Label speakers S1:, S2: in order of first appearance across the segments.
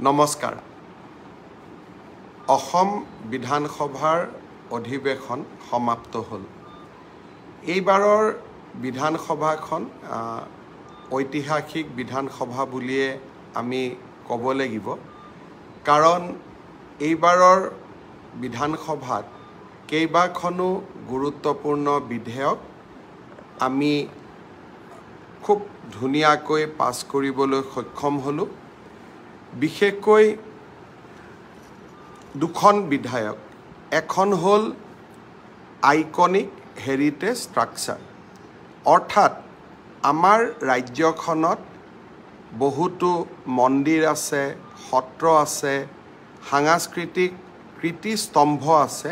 S1: নমস্কাৰ অসম বিধানসভাৰ অধিৱেশন সমাপ্ত হ'ল এইবাৰৰ বিধানসভাখন ঐতিহাসিক বিধানসভা বুলিয়ে আমি ক'ব লাগিব কাৰণ এইবাৰৰ বিধানসভাত কেইবাখনো গুৰুত্বপূৰ্ণ বিধেয়ক আমি খুব ধুনীয়াকৈ পাছ কৰিবলৈ সক্ষম হ'লো বিশেষকৈ দুখন বিধায়ক এখন হ'ল আইকনিক হেৰিটেজ ষ্ট্ৰাকচাৰ অৰ্থাৎ আমাৰ ৰাজ্যখনত বহুতো মন্দিৰ আছে সত্ৰ আছে সাংস্কৃতিক কীৰ্তিস্তম্ভ আছে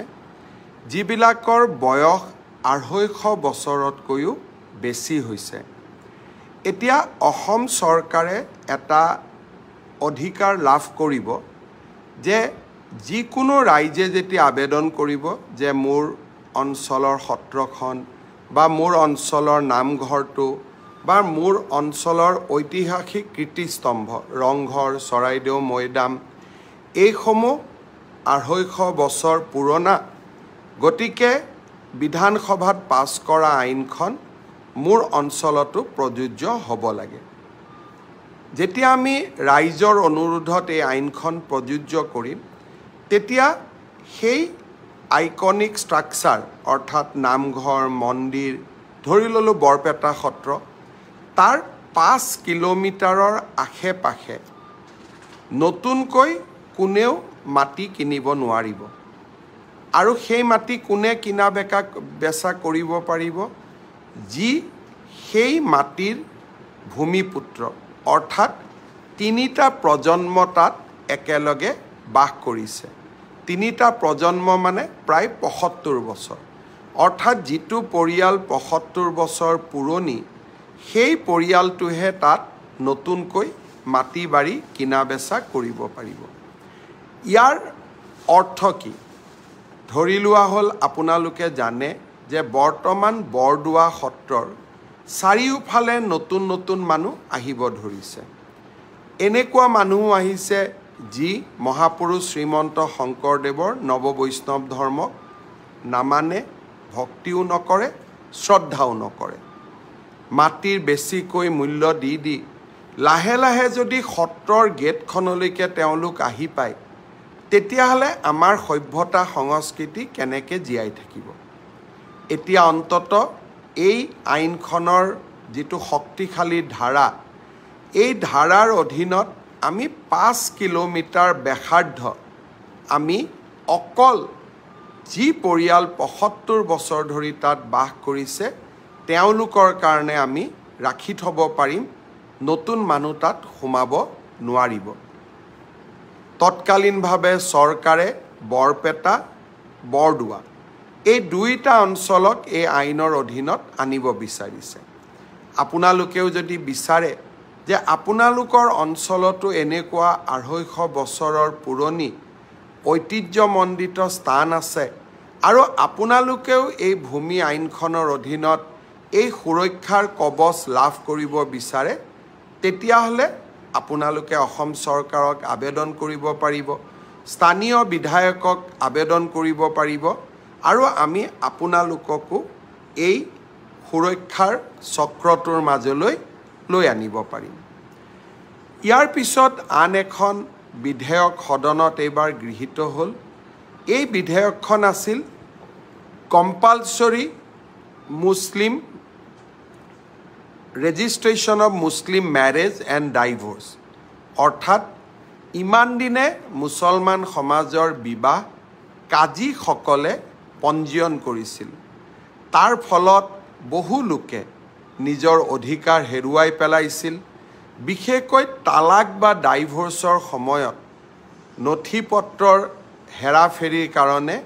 S1: যিবিলাকৰ বয়স 250 বছৰতকৈও বেছি হৈছে এতিয়া অসম চৰকাৰে এটা অধিকাৰ লাভ কৰিব যে যিকোনো ৰাইজে যেতিয়া আবেদন কৰিব যে মোৰ অঞ্চলৰ সত্ৰখন বা মোৰ অঞ্চলৰ নামঘৰটো বা মোৰ অঞ্চলৰ ঐতিহাসিক কীৰ্তিস্তম্ভ ৰংঘৰ চৰাইদেউ মৈদাম এইসমূহ 250 বছৰ পুৰণা গতিকে বিধানসভাত পাছ কৰা আইনখন মোৰ অঞ্চলতো প্ৰযোজ্য হ'ব লাগে যেতিয়া আমি ৰাইজৰ অনুৰোধত এই আইনখন প্ৰযোজ্য কৰিম তেতিয়া সেই আইকনিক ষ্ট্ৰাকচাৰ অৰ্থাৎ নামঘৰ মন্দিৰ ধৰি ললো বৰপেটা সত্ৰ তাৰ 5 কিলোমিটাৰৰ আশে-পাশে নতুনকৈ কোনেও মাটি কিনিব নোৱাৰিব আৰু সেই মাটি কোনে কিনা বেচা কৰিব পাৰিব যি সেই মাটিৰ ভূমিপুত্ৰ অৰ্থাৎ 3টা প্ৰজন্ম তাত একেলগে বাস কৰিছে 3টা প্ৰজন্ম মানে প্ৰায় 75 বছৰ অৰ্থাৎ যিটো পৰিয়াল 75 বছৰ পুৰণি সেই পৰিয়ালটোহে তাত নতুনকৈ মাটি বাৰী কিনা বেচা কৰিব পাৰিব ইয়াৰ অৰ্থ কি ধৰি লোৱা হ'ল আপোনালোকে জানে যে বৰ্তমান বৰদোৱা সত্ৰৰ চাৰিওফালে নতুন নতুন মানুহ আহিব ধৰিছে এনেকুৱা মানুহ আহিছে যি মহাপুৰুষ শ্ৰীমন্ত শংকৰদেৱৰ নৱবৈষ্ণৱ ধৰ্মক নামানে ভক্তিও নকৰে শ্ৰদ্ধাও নকৰে মাটিৰ বেছিকৈ মূল্য দি লাহে লাহে যদি সত্ৰৰ গেটখনলৈকে তেওঁলোক আহি পায় তেতিয়াহ'লে আমাৰ সভ্যতা সংস্কৃতি কেনেকৈ জীয়াই থাকিব এতিয়া অন্তত এই আইনখনৰ যিটো শক্তিশালী ধাৰা এই ধাৰাৰ অধীনত আমি 5 কিলোমিটাৰ ব্যাসাৰ্ধ আমি অকল যি পৰিয়াল 75 বছৰ ধৰি তাত বাস কৰিছে তেওঁলোকৰ কাৰণে আমি ৰাখি থব পাৰিম নতুন মানুহ তাত সোমাব নোৱাৰিব তৎকালীনভাৱে চৰকাৰে বৰপেটা বৰদোৱা এই দুইটা অঞ্চলক এই আইনৰ অধীনত আনিব বিচাৰিছে আপোনালোকেও যদি বিচাৰে যে আপোনালোকৰ অঞ্চলতো এনেকুৱা 250 বছৰৰ পুৰণি ঐতিহ্যমণ্ডিত স্থান আছে আৰু আপোনালোকেও এই ভূমি আইনখনৰ অধীনত এই সুৰক্ষাৰ কবচ লাভ কৰিব বিচাৰে তেতিয়াহ'লে আপোনালোকে অসম চৰকাৰক আবেদন কৰিব পাৰিব স্থানীয় বিধায়কক আবেদন কৰিব পাৰিব আৰু আমি আপোনালোককো এই সুৰক্ষাৰ চক্ৰটোৰ মাজলৈ লৈ আনিব পাৰিম ইয়াৰ পিছত আন এখন বিধেয়ক সদনত এইবাৰ গৃহীত হ'ল এই বিধেয়কখন আছিল compulsory Muslim registration of Muslim marriage and divorce অৰ্থাৎ ইমান দিনে মুছলমান সমাজৰ বিবাহ কাজীসকলে পঞ্জীয়ন কৰিছিল তাৰ ফলত বহু লোকে নিজৰ অধিকাৰ হেৰুৱাই পেলাইছিল বিশেষকৈ তালাক বা ডাইভোৰ্চৰ সময়ত নথিপত্ৰৰ হেৰাফেৰিৰ কাৰণে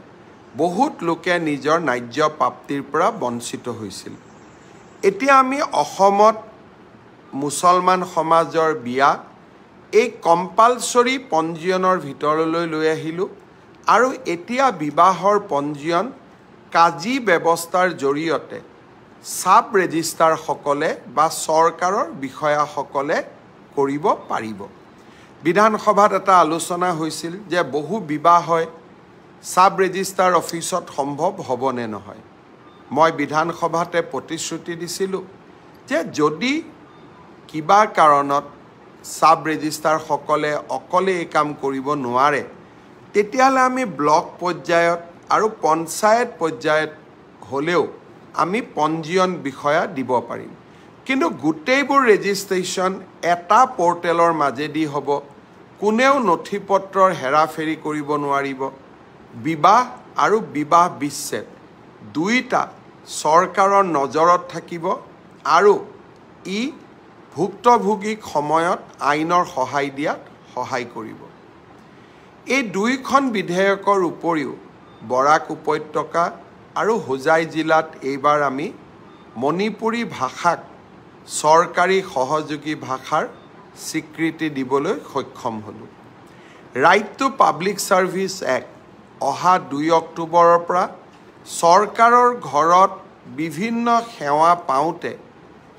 S1: বহুত লোকে নিজৰ ন্যায্য প্ৰাপ্তিৰ পৰা বঞ্চিত হৈছিল এতিয়া আমি অসমত মুছলমান সমাজৰ বিয়া এই কম্পালসৰি পঞ্জীয়নৰ ভিতৰলৈ লৈ আহিলোঁ আৰু এতিয়া বিবাহৰ পঞ্জীয়ন কাজী ব্যৱস্থাৰ জৰিয়তে সাব ৰেজিষ্ট্ৰাৰসকলে বা চৰকাৰৰ বিষয়াসকলে কৰিব পাৰিব বিধানসভাত এটা আলোচনা হৈছিল যে বহু বিবাহ হয় সাব ৰেজিষ্ট্ৰাৰ অফিচত সম্ভৱ হ'ব নে নহয় মই বিধানসভাতে প্ৰতিশ্ৰুতি দিছিলোঁ যে যদি কিবা কাৰণত সাব ৰেজিষ্ট্ৰাৰ সকলে অকলে এই কাম কৰিব নোৱাৰে তেতিয়াহ'লে আমি ব্লক পৰ্যায়ত আৰু পঞ্চায়ত পৰ্যায়ত হ'লেও আমি পঞ্জীয়ন বিষয়া দিব পাৰিম কিন্তু গোটেইবোৰ ৰেজিষ্ট্ৰেশ্যন এটা পৰ্টেলৰ মাজেদি হ'ব কোনেও নথিপত্ৰৰ হেৰাফেৰি কৰিব নোৱাৰিব বিবাহ আৰু বিবাহ বিচ্ছেদ দুইটা চৰকাৰৰ নজৰত থাকিব আৰু ই ভুক্তভোগীক সময়ত আইনৰ সহায় দিয়াত সহায় কৰিব এই দুইখন বিধেয়কৰ উপৰিও বৰাক উপত্যকা আৰু হোজাই জিলাত এইবাৰ আমি মণিপুৰী ভাষাক চৰকাৰী সহযোগী ভাষাৰ স্বীকৃতি দিবলৈ সক্ষম হ'লোঁ right to public service act অহা 2 অক্টোবৰৰ পৰা চৰকাৰৰ ঘৰত বিভিন্ন সেৱা পাওঁতে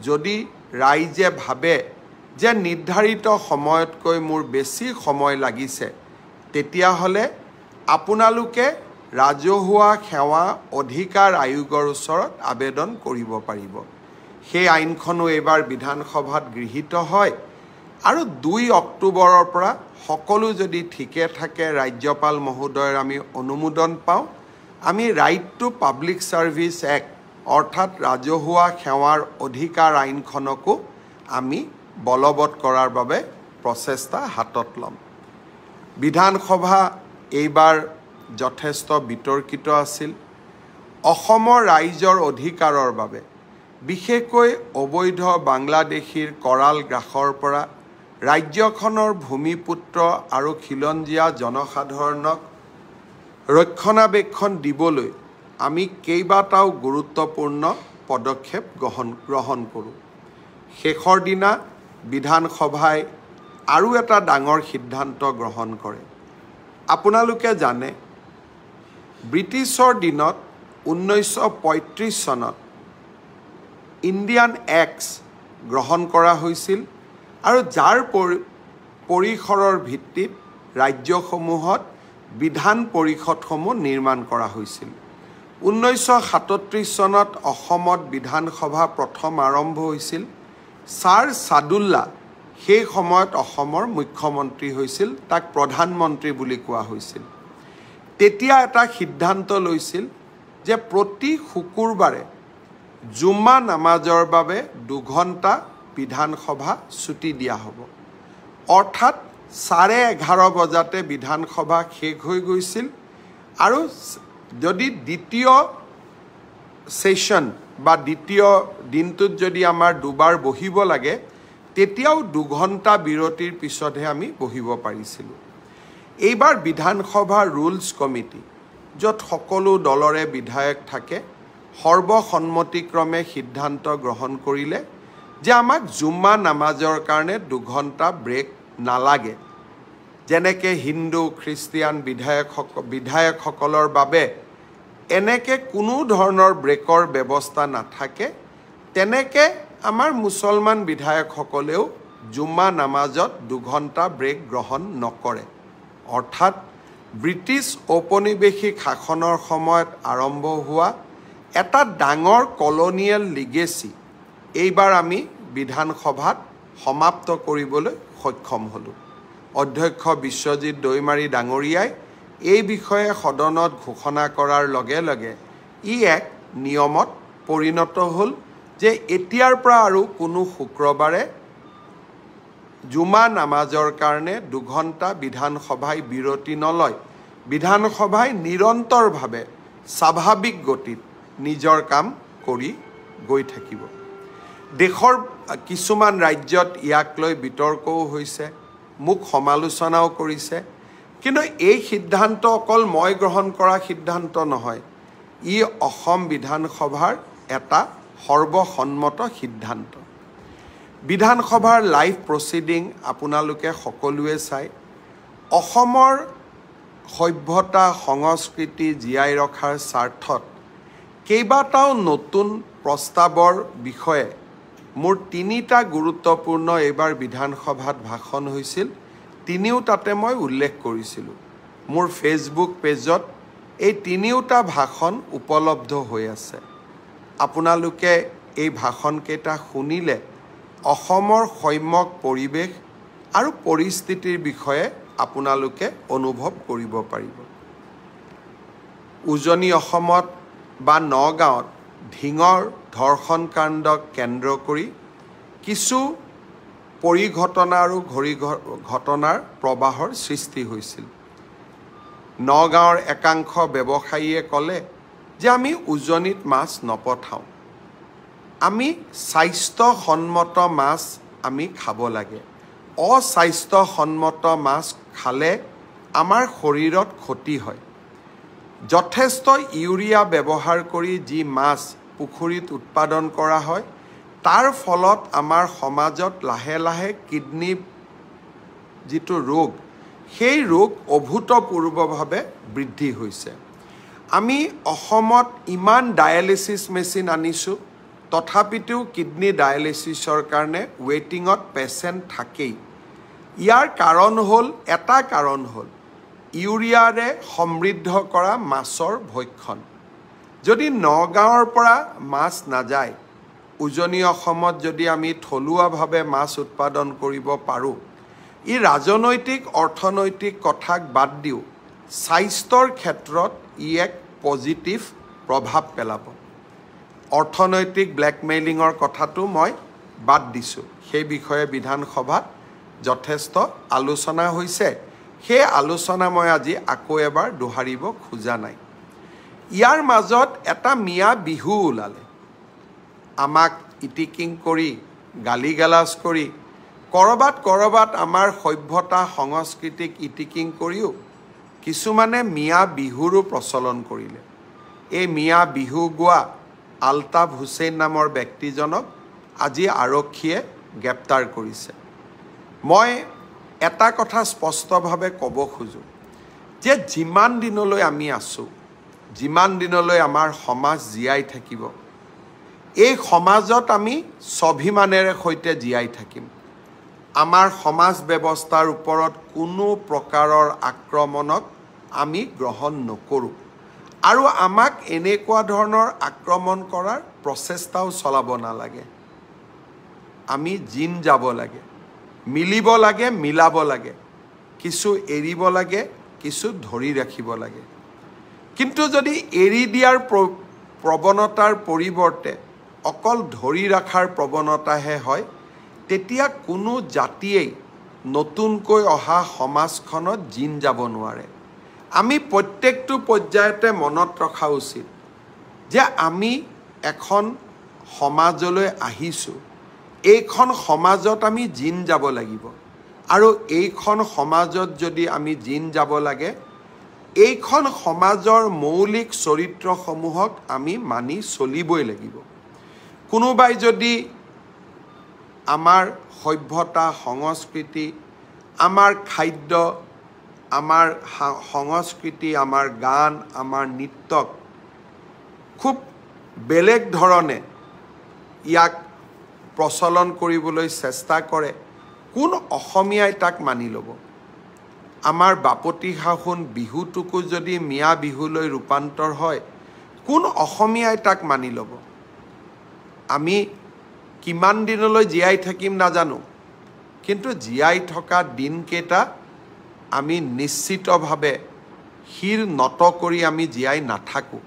S1: যদি ৰাইজে ভাবে যে নিৰ্ধাৰিত সময়তকৈ মোৰ বেছি সময় লাগিছে তেতিয়াহ'লে আপোনালোকে ৰাজহুৱা সেৱা অধিকাৰ আয়োগৰ ওচৰত আবেদন কৰিব পাৰিব সেই আইনখনো এইবাৰ বিধানসভাত গৃহীত হয় আৰু 2 অক্টোবৰৰ পৰা সকলো যদি ঠিকে থাকে ৰাজ্যপাল মহোদয়ৰ আমি অনুমোদন পাওঁ আমি right to public service act অৰ্থাৎ ৰাজহুৱা সেৱাৰ অধিকাৰ আইনখনকো আমি বলবৎ কৰাৰ বাবে প্ৰচেষ্টা হাতত ল'ম বিধানসভা এইবাৰ যথেষ্ট বিতৰ্কিত আছিল অসমৰ ৰাইজৰ অধিকাৰৰ বাবে বিশেষকৈ অবৈধ বাংলাদেশীৰ কৰাল গ্ৰাসৰ পৰা ৰাজ্যখনৰ ভূমিপুত্ৰ আৰু খিলঞ্জীয়া জনসাধাৰণক ৰক্ষণাবেক্ষণ দিবলৈ আমি কেইবাটাও গুৰুত্বপূৰ্ণ পদক্ষেপ গ্ৰহণ কৰোঁ শেষৰ দিনা বিধানসভাই আৰু এটা ডাঙৰ সিদ্ধান্ত গ্ৰহণ কৰে আপোনালোকে জানে ব্ৰিটিছৰ দিনত 1935 চনত ইণ্ডিয়ান এক্টছ গ্ৰহণ কৰা হৈছিল আৰু যাৰ পৰিসৰৰ ভিত্তিত ৰাজ্যসমূহত বিধান পৰিষদসমূহ নিৰ্মাণ কৰা হৈছিল 1937 চনত অসমত বিধানসভা প্ৰথম আৰম্ভ হৈছিল ছাৰ সাদুল্লা সেই সময়ত অসমৰ মুখ্যমন্ত্ৰী হৈছিল তাক প্ৰধানমন্ত্ৰী বুলি কোৱা হৈছিল তেতিয়া এটা সিদ্ধান্ত লৈছিল যে প্ৰতি শুকুৰবাৰে জুম্মা নামাজৰ বাবে 2 ঘণ্টা বিধানসভা ছুটি দিয়া হ'ব অৰ্থাৎ 11:30 বজাতে বিধানসভা শেষ হৈ গৈছিল আৰু যদি দ্বিতীয় সেশন বা দ্বিতীয় দিনটোত যদি আমাৰ দুবাৰ বহিব লাগে তেতিয়াও 2 ঘণ্টা বিৰতিৰ পিছতহে আমি বহিব পাৰিছিলোঁ এইবাৰ বিধানসভা ৰুলছ কমিটি য'ত সকলো দলৰে বিধায়ক থাকে সৰ্বসন্মতিক্ৰমে সিদ্ধান্ত গ্ৰহণ কৰিলে যে আমাক জুম্মা নামাজৰ কাৰণে 2 ঘণ্টা ব্ৰেক নালাগে যেনেকৈ হিন্দু খ্ৰীষ্টিয়ান বিধায়কসকলৰ বাবে এনেকৈ কোনো ধৰণৰ ব্ৰেকৰ ব্যৱস্থা নাথাকে তেনেকৈ আমাৰ মুছলমান বিধায়কসকলেও জুম্মা নামাজত 2 ঘণ্টা ব্ৰেক গ্ৰহণ নকৰে অৰ্থাৎ ব্ৰিটিছ ঔপনিৱেশিক শাসনৰ সময়ত আৰম্ভ হোৱা এটা ডাঙৰ কলনিয়েল লিগেচি এইবাৰ আমি বিধানসভাত সমাপ্ত কৰিবলৈ সক্ষম হ'লোঁ অধ্যক্ষ বিশ্বজিৎ দৈমাৰী ডাঙৰীয়াই এই বিষয়ে সদনত ঘোষণা কৰাৰ লগে লগে ই এক নিয়মত পৰিণত হ'ল যে এতিয়াৰ পৰা আৰু কোনো শুক্ৰবাৰে জুমা নামাজৰ কাৰণে 2 ঘণ্টা বিধানসভাই বিৰতি নলয় বিধানসভাই নিৰন্তৰভাৱে স্বাভাৱিক গতিত নিজৰ কাম কৰি গৈ থাকিব দেশৰ কিছুমান ৰাজ্যত ইয়াক লৈ বিতৰ্কও হৈছে মুখ সমালোচনাও কৰিছে কিন্তু এই সিদ্ধান্ত অকল মই গ্ৰহণ কৰা সিদ্ধান্ত নহয় ই অসম বিধানসভাৰ এটা সৰ্বসন্মত সিদ্ধান্ত বিধানসভাৰ লাইভ প্ৰচিডিং আপোনালোকে সকলোৱে চাই অসমৰ সভ্যতা সংস্কৃতি জীয়াই ৰখাৰ স্বাৰ্থত কেইবাটাও নতুন প্ৰস্তাৱৰ বিষয়ে মোৰ 3টা গুৰুত্বপূৰ্ণ এইবাৰ বিধানসভাত ভাষণ হৈছিল তিনিওটাতে মই উল্লেখ কৰিছিলোঁ মোৰ ফেচবুক পেজত এই তিনিওটা ভাষণ উপলব্ধ হৈ আছে আপোনালোকে এই ভাষণকেইটা শুনিলে অসমৰ সম্যক পৰিৱেশ আৰু পৰিস্থিতিৰ বিষয়ে আপোনালোকে অনুভৱ কৰিব পাৰিব উজনি অসমত বা নগাঁৱত ঢিঙৰ ধৰ্ষণ কাণ্ডক কেন্দ্ৰ কৰি কিছু পৰিঘটনা আৰু ঘটনাৰ প্ৰবাহৰ সৃষ্টি হৈছিল নগাঁৱৰ একাংশ ব্যৱসায়ীয়ে ক'লে যে আমি উজনিত মাছ নপঠাওঁ আমি স্বাস্থ্যসন্মত মাছ আমি খাব লাগে অস্বাস্থ্যসন্মত মাছ খালে আমাৰ শৰীৰত ক্ষতি হয় যথেষ্ট ইউৰিয়া ব্যৱহাৰ কৰি যি মাছ পুখুৰীত উৎপাদন কৰা হয় তাৰ ফলত আমাৰ সমাজত লাহে লাহে কিডনি যিটো ৰোগ সেই ৰোগ অভূতপূৰ্বভাৱে বৃদ্ধি হৈছে আমি অসমত ইমান ডায়ালিসিস মেচিন আনিছোঁ তথাপিও কিডনি ডায়ালিসিসৰ কাৰণে ৱেটিঙত পেচেণ্ট থাকেই ইয়াৰ কাৰণ হ'ল ইউৰিয়াৰে সমৃদ্ধ কৰা মাছৰ ভক্ষণ যদি নগাঁৱৰ পৰা মাছ নাযায় উজনি অসমত যদি আমি থলুৱাভাৱে মাছ উৎপাদন কৰিব পাৰোঁ ই ৰাজনৈতিক অৰ্থনৈতিক কথাক বাদ দিও স্বাস্থ্যৰ ক্ষেত্ৰত ই এক পজিটিভ প্ৰভাৱ পেলাব অৰ্থনৈতিক ব্লেকমেইলিঙৰ কথাটো মই বাদ দিছোঁ সেই বিষয়ে বিধানসভাত যথেষ্ট আলোচনা হৈছে সেই আলোচনা মই আজি আকৌ এবাৰ দোহাৰিব খোজা নাই ইয়াৰ মাজত এটা মিয়া বিহু ওলালে আমাক ইটিকিং কৰি গালিগালাজ কৰি কৰবাত আমাৰ সভ্যতা সংস্কৃতিক ইটিকিং কৰিও কিছুমানে মিয়া বিহুৰো প্ৰচলন কৰিলে এই মিয়া বিহু গোৱা আলতাফ হুছেইন নামৰ ব্যক্তিজনক আজি আৰক্ষীয়ে গ্ৰেপ্তাৰ কৰিছে মই এটা কথা স্পষ্টভাৱে ক'ব খোজো যে যিমান দিনলৈ আমি আছো যিমান দিনলৈ আমাৰ সমাজ জীয়াই থাকিব এই সমাজত আমি স্বাভিমানেৰে সৈতে জীয়াই থাকিম আমাৰ সমাজ ব্যৱস্থাৰ ওপৰত কোনো প্ৰকাৰৰ আক্ৰমণক আমি গ্ৰহণ নকৰোঁ আৰু আমাক এনেকুৱা ধৰণৰ আক্ৰমণ কৰাৰ প্ৰচেষ্টাও চলাব নালাগে আমি জিন যাব লাগে মিলিব লাগে মিলাব লাগে কিছু এৰিব লাগে কিছু ধৰি ৰাখিব লাগে কিন্তু যদি এৰি দিয়াৰ প্ৰৱণতাৰ পৰিৱৰ্তে অকল ধৰি ৰাখাৰ প্ৰৱণতাহে হয় তেতিয়া কোনো জাতিয়েই নতুনকৈ অহা সমাজখনত জিন যাব নোৱাৰে আমি প্ৰত্যেকটো পৰ্যায়তে মনত ৰখা উচিত যে আমি এখন সমাজলৈ আহিছোঁ এইখন সমাজত আমি জিন যাব লাগিব আৰু এইখন সমাজত যদি আমি জিন যাব লাগে এইখন সমাজৰ মৌলিক চৰিত্ৰসমূহক আমি মানি চলিবই লাগিব কোনোবাই যদি আমাৰ সভ্যতা সংস্কৃতি আমাৰ খাদ্য আমাৰ সংস্কৃতি আমাৰ গান আমাৰ নৃত্যক খুব বেলেগ ধৰণে ইয়াক প্ৰচলন কৰিবলৈ চেষ্টা কৰে কোন অসমীয়াই তাক মানি ল'ব আমাৰ বাপতি সাহোন বিহুটোকো যদি মিয়া বিহুলৈ ৰূপান্তৰ হয় কোন অসমীয়াই তাক মানি ল'ব আমি কিমান দিনলৈ জীয়াই থাকিম নাজানো কিন্তু জীয়াই থকা দিনকেইটা আমি নিশ্চিতভাৱে শিৰ নত কৰি আমি জীয়াই নাথাকোঁ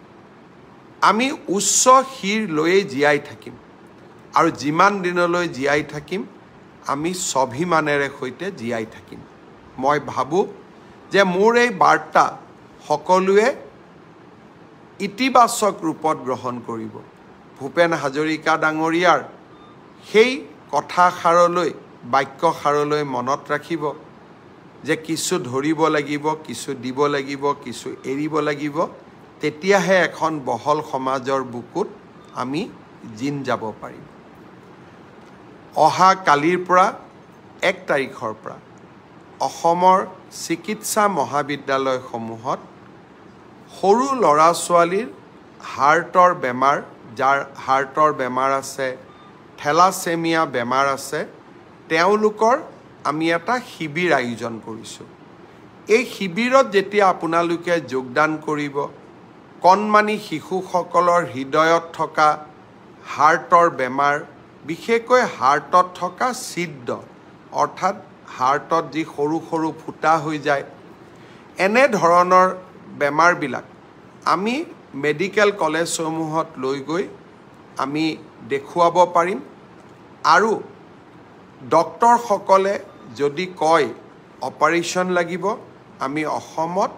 S1: আমি উচ্চ শিৰ লৈয়ে জীয়াই থাকিম আৰু যিমান দিনলৈ জীয়াই থাকিম আমি স্বাভিমানেৰে সৈতে জীয়াই থাকিম মই ভাবোঁ যে মোৰ এই বাৰ্তা সকলোৱে ইতিবাচক ৰূপত গ্ৰহণ কৰিব ভূপেন হাজৰিকা ডাঙৰীয়াৰ সেই কথাষাৰলৈ বাক্যষাৰলৈ মনত ৰাখিব যে কিছু ধৰিব লাগিব কিছু দিব লাগিব কিছু এৰিব লাগিব তেতিয়াহে এখন বহল সমাজৰ বুকুত আমি জিন যাব পাৰিম অহা কালিৰ পৰা 1 তাৰিখৰ পৰা অসমৰ চিকিৎসা মহাবিদ্যালয়সমূহত সৰু ল'ৰা ছোৱালীৰ হাৰ্টৰ বেমাৰ যাৰ হাৰ্টৰ বেমাৰ আছে থেলাছেমিয়া বেমাৰ আছে তেওঁলোকৰ আমি এটা শিবিৰ আয়োজন কৰিছোঁ। এই শিবিৰত যেতিয়া আপোনালোকে যোগদান কৰিব, কণমানি শিশুসকলৰ হৃদয়ত থকা হাৰ্টৰ বেমাৰ, বিশেষকৈ হাৰ্টত থকা ছিদ্ৰ অৰ্থাৎ হাৰ্টত যি সৰু সৰু ফুটা হৈ যায়, এনে ধৰণৰ বেমাৰবিলাক আমি মেডিকেল কলেজসমূহত লৈ গৈ আমি দেখুৱাব পাৰিম। আৰু ডক্টৰসকলে যদি কয় অপাৰেশ্যন লাগিব, আমি অসমত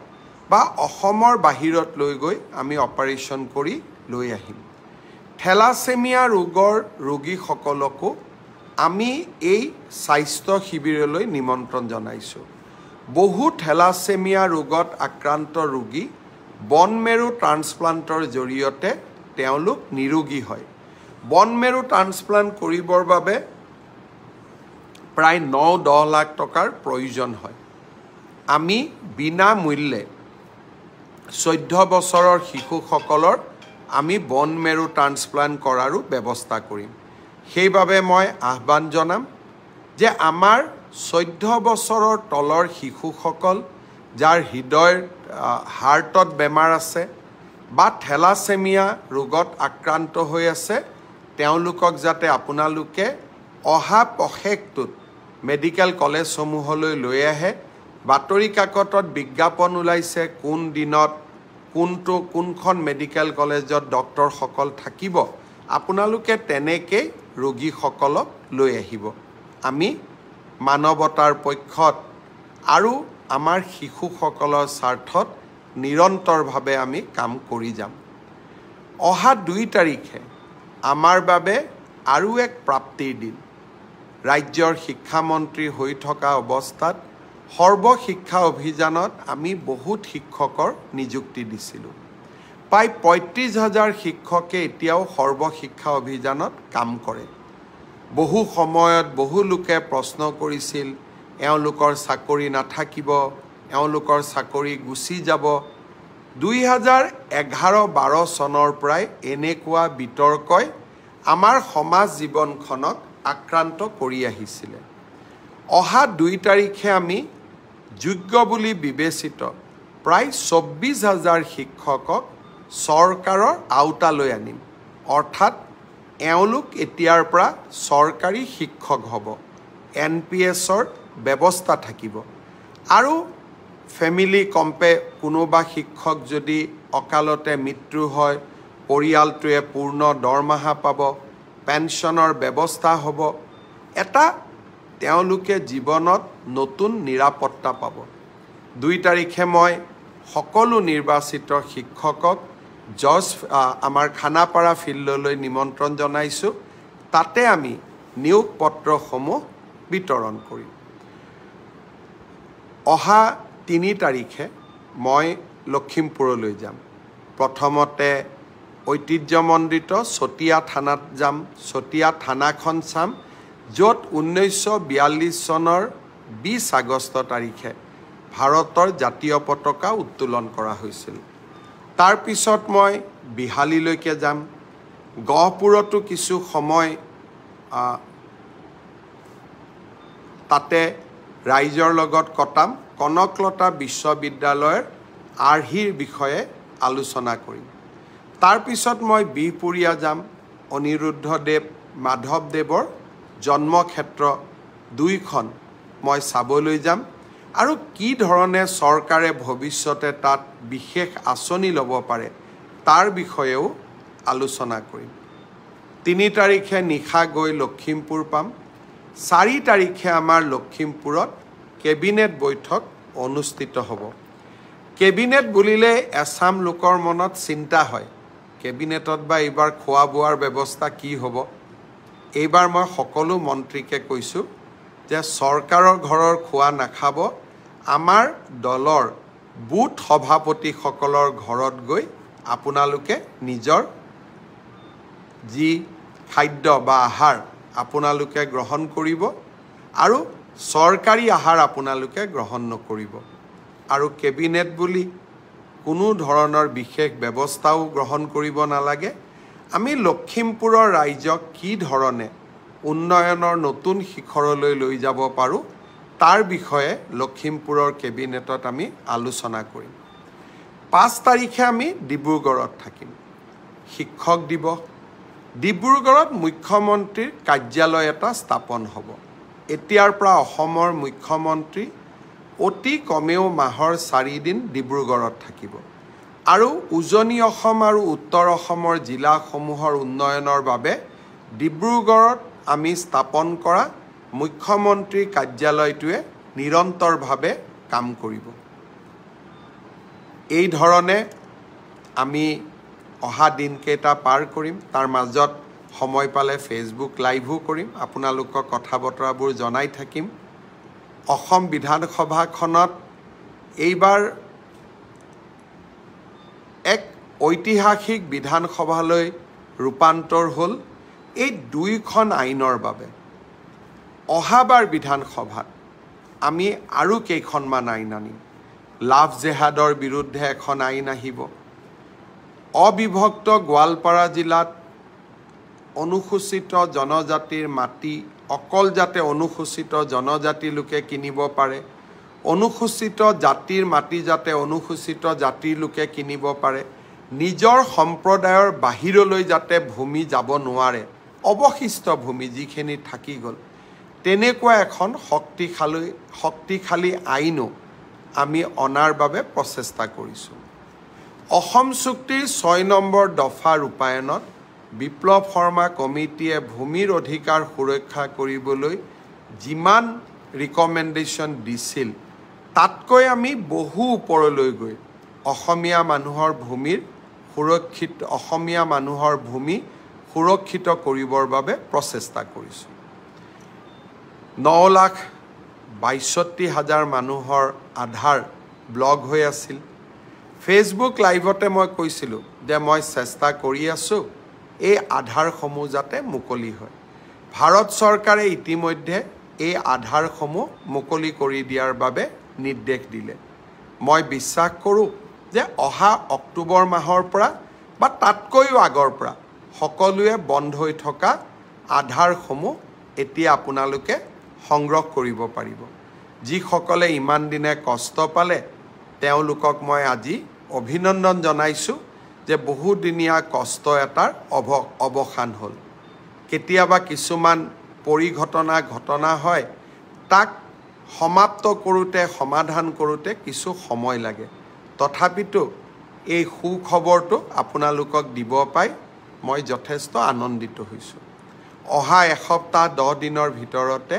S1: বা অসমৰ বাহিৰত লৈ গৈ আমি অপাৰেশ্যন কৰি লৈ আহিম। থেলাছেমিয়া ৰোগৰ ৰোগীসকলকো আমি এই স্বাস্থ্য শিবিৰলৈ নিমন্ত্ৰণ জনাইছোঁ। বহু থেলাছেমিয়া ৰোগত আক্ৰান্ত ৰোগী বন মেৰু ট্ৰান্সপ্লাণ্টৰ জৰিয়তে তেওঁলোক নিৰোগী হয়। বন মেৰু ট্ৰান্সপ্লাণ্ট কৰিবৰ বাবে প্ৰায় 9-10 লাখ টকাৰ প্ৰয়োজন হয়। আমি বিনামূল্যে 14 বছৰৰ শিশুসকলৰ আমি বন মেৰু ট্ৰান্সপ্লাণ্ট কৰাৰো ব্যৱস্থা কৰিম। সেইবাবে মই আহ্বান জনাম যে আমাৰ 14 বছৰৰ তলৰ শিশুসকল যাৰ হৃদয়ৰ হাৰ্টত বেমাৰ আছে বা থেলাছেমিয়া ৰোগত আক্ৰান্ত হৈ আছে, তেওঁলোকক যাতে আপোনালোকে অহা পষেকটোত মেডিকেল কলেজসমূহলৈ লৈ আহে। বাতৰি কাকতত বিজ্ঞাপন ওলাইছে কোন দিনত কোনখন মেডিকেল কলেজত ডক্টৰসকল থাকিব, আপোনালোকে তেনেকৈ ৰোগীসকলক লৈ আহিব। আমি মানৱতাৰ পক্ষত আৰু আমাৰ শিশুসকলৰ স্বাৰ্থত নিৰন্তৰভাৱে আমি কাম কৰি যাম। অহা 2 তাৰিখে আমাৰ বাবে আৰু এক প্ৰাপ্তিৰ দিন। ৰাজ্যৰ শিক্ষামন্ত্ৰী হৈ থকা অৱস্থাত সৰ্বশিক্ষা অভিযানত আমি বহুত শিক্ষকৰ নিযুক্তি দিছিলোঁ। প্ৰায় 35,000 শিক্ষকে এতিয়াও সৰ্বশিক্ষা অভিযানত কাম কৰে। বহু সময়ত বহু লোকে প্ৰশ্ন কৰিছিল এওঁলোকৰ চাকৰি নাথাকিব, এওঁলোকৰ চাকৰি গুচি যাব। 2011-12 চনৰ পৰাই এনেকুৱা বিতৰ্কই আমাৰ সমাজ জীৱনখনক আক্ৰান্ত কৰি আহিছিলে। অহা 2 তাৰিখে আমি যোগ্য বুলি বিবেচিত প্ৰায় 24,000 শিক্ষকক চৰকাৰৰ আওতালৈ আনিম। অৰ্থাৎ এওঁলোক এতিয়াৰ পৰা চৰকাৰী শিক্ষক হ'ব। NPSৰ ব্যৱস্থা থাকিব। আৰু ফেমিলি কোনোবা শিক্ষক যদি অকালতে মৃত্যু হয়, পৰিয়ালটোৱে পূৰ্ণ দৰমহা পাব, পেঞ্চনৰ ব্যৱস্থা হ'ব। এটা তেওঁলোকে জীৱনত নতুন নিৰাপত্তা পাব। 2 তাৰিখে মই সকলো নিৰ্বাচিত শিক্ষকক আমাৰ খানাপাৰা ফিল্ডলৈ নিমন্ত্ৰণ জনাইছোঁ। তাতে আমি নিয়োগ পত্ৰসমূহ বিতৰণ কৰিম। অহা 3 তাৰিখে মই লখিমপুৰলৈ যাম। প্ৰথমতে ঐতিহ্যমণ্ডিত চতিয়া থানাত যাম। চতিয়া থানাখন চাম, য'ত 1942 চনৰ 20 আগষ্ট তাৰিখে ভাৰতৰ জাতীয় পতাকা উত্তোলন কৰা হৈছিল। তাৰ পিছত মই বিহালীলৈকে যাম। গহপুৰতো কিছু সময় তাতে ৰাইজৰ লগত কটাম। কনকলতা বিশ্ববিদ্যালয়ৰ আৰ্হিৰ বিষয়ে আলোচনা কৰিম। তাৰ পিছত মই বিহপুৰীয়া যাম। অনিৰুদ্ধদেৱ মাধৱদেৱৰ জন্মক্ষেত্ৰ 2খন মই চাবলৈ যাম আৰু কি ধৰণে চৰকাৰে ভৱিষ্যতে তাত বিশেষ আঁচনি ল'ব পাৰে তাৰ বিষয়েও আলোচনা কৰিম। 3 তাৰিখে নিশা গৈ লখিমপুৰ পাম। 4 তাৰিখে আমাৰ লখিমপুৰত কেবিনেট বৈঠক অনুষ্ঠিত হ'ব। কেবিনেট বুলিলে এছাম লোকৰ মনত চিন্তা হয়, কেবিনেটত বা এইবাৰ খোৱা বোৱাৰ ব্যৱস্থা কি হ'ব। এইবাৰ মই সকলো মন্ত্ৰীকে কৈছোঁ যে চৰকাৰৰ ঘৰৰ খোৱা নাখাব, আমাৰ দলৰ বুথ সভাপতিসকলৰ ঘৰত গৈ আপোনালোকে নিজৰ যি খাদ্য বা আহাৰ আপোনালোকে গ্ৰহণ কৰিব আৰু চৰকাৰী আহাৰ আপোনালোকে গ্ৰহণ নকৰিব। আৰু কেবিনেট বুলি কোনো ধৰণৰ বিশেষ ব্যৱস্থাও গ্ৰহণ কৰিব নালাগে। আমি লখিমপুৰৰ ৰাইজক কি ধৰণে উন্নয়নৰ নতুন শিখৰলৈ লৈ যাব পাৰোঁ তাৰ বিষয়ে লখিমপুৰৰ কেবিনেটত আমি আলোচনা কৰিম। 5 তাৰিখে আমি ডিব্ৰুগড়ত থাকিম। শিক্ষক দিৱস। ডিব্ৰুগড়ত মুখ্যমন্ত্ৰীৰ কাৰ্যালয় এটা স্থাপন হ'ব। এতিয়াৰ পৰা অসমৰ মুখ্যমন্ত্ৰী অতি কমেও মাহৰ 4 দিন ডিব্ৰুগড়ত থাকিব আৰু উজনি অসম আৰু উত্তৰ অসমৰ জিলাসমূহৰ উন্নয়নৰ বাবে ডিব্ৰুগড়ত আমি স্থাপন কৰা মুখ্যমন্ত্ৰীৰ কাৰ্যালয়টোৱে নিৰন্তৰভাৱে কাম কৰিব। এই ধৰণে আমি অহা দিনকেইটা পাৰ কৰিম। তাৰ মাজত সময় পালে ফেচবুক লাইভো কৰিম, আপোনালোকক কথা বতৰাবোৰ জনাই থাকিম। অসম বিধানসভাখনত এইবাৰ এক ঐতিহাসিক বিধানসভালৈ ৰূপান্তৰ হ'ল এই 2খন আইনৰ বাবে। অহাবাৰ বিধানসভাত আমি আৰু কেইখনমান আইন আনিম। লাভ জেহাদৰ বিৰুদ্ধে এখন আইন আহিব। অবিভক্ত গোৱালপাৰা জিলাত অনুসূচিত জনজাতিৰ মাটি অকল যাতে অনুসূচিত জনজাতি লোকে কিনিব পাৰে, অনুসূচিত জাতিৰ মাটি যাতে অনুসূচিত জাতিৰ লোকে কিনিব পাৰে, নিজৰ সম্প্ৰদায়ৰ বাহিৰলৈ যাতে ভূমি যাব নোৱাৰে, অৱশিষ্ট ভূমি যিখিনি থাকি গ'ল, তেনেকুৱা এখন শক্তিশালী আইনো আমি অনাৰ বাবে প্ৰচেষ্টা কৰিছোঁ। অসম চুক্তিৰ 6 নম্বৰ দফা ৰূপায়ণত বিপ্লৱ শৰ্মা কমিটিয়ে ভূমিৰ অধিকাৰ সুৰক্ষা কৰিবলৈ যিমান ৰিকমেণ্ডেশ্যন দিছিল, তাতকৈ আমি বহু ওপৰলৈ গৈ অসমীয়া মানুহৰ ভূমি সুৰক্ষিত কৰিবৰ বাবে প্ৰচেষ্টা কৰিছোঁ। 9,62,000 মানুহৰ আধাৰ ব্লক হৈ আছিল। ফেচবুক লাইভতে মই কৈছিলোঁ যে মই চেষ্টা কৰি আছোঁ এই আধাৰসমূহ যাতে মুকলি হয়। ভাৰত চৰকাৰে ইতিমধ্যে এই আধাৰসমূহ মুকলি কৰি দিয়াৰ বাবে নিৰ্দেশ দিলে। মই বিশ্বাস কৰোঁ যে অহা অক্টোবৰ মাহৰ পৰা বা তাতকৈও আগৰ পৰা সকলোৱে বন্ধ হৈ থকা আধাৰসমূহ এতিয়া আপোনালোকে সংগ্ৰহ কৰিব পাৰিব। যিসকলে ইমান দিনে কষ্ট পালে তেওঁলোকক মই আজি অভিনন্দন জনাইছোঁ যে বহুদিনীয়া কষ্ট এটাৰ অৱসান হ'ল। কেতিয়াবা কিছুমান ঘটনা হয়, তাক সমাপ্ত কৰোঁতে সমাধান কৰোঁতে কিছু সময় লাগে। তথাপিতো এই সুখবৰটো আপোনালোকক দিব পাই মই যথেষ্ট আনন্দিত হৈছোঁ। অহা এসপ্তাহ 10 দিনৰ ভিতৰতে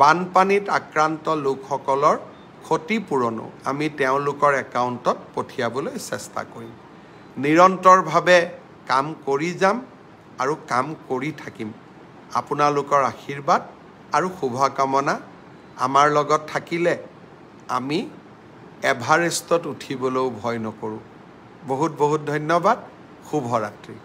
S1: বানপানীত আক্ৰান্ত লোকসকলৰ ক্ষতিপূৰণো আমি তেওঁলোকৰ একাউণ্টত পঠিয়াবলৈ চেষ্টা কৰিম। নিৰন্তৰভাৱে কাম কৰি যাম আৰু কাম কৰি থাকিম। আপোনালোকৰ আশীৰ্বাদ আৰু শুভকামনা আমাৰ লগত থাকিলে আমি এভাৰেষ্টত উঠিবলৈও ভয় নকৰোঁ। বহুত বহুত ধন্যবাদ। শুভৰাত্ৰি।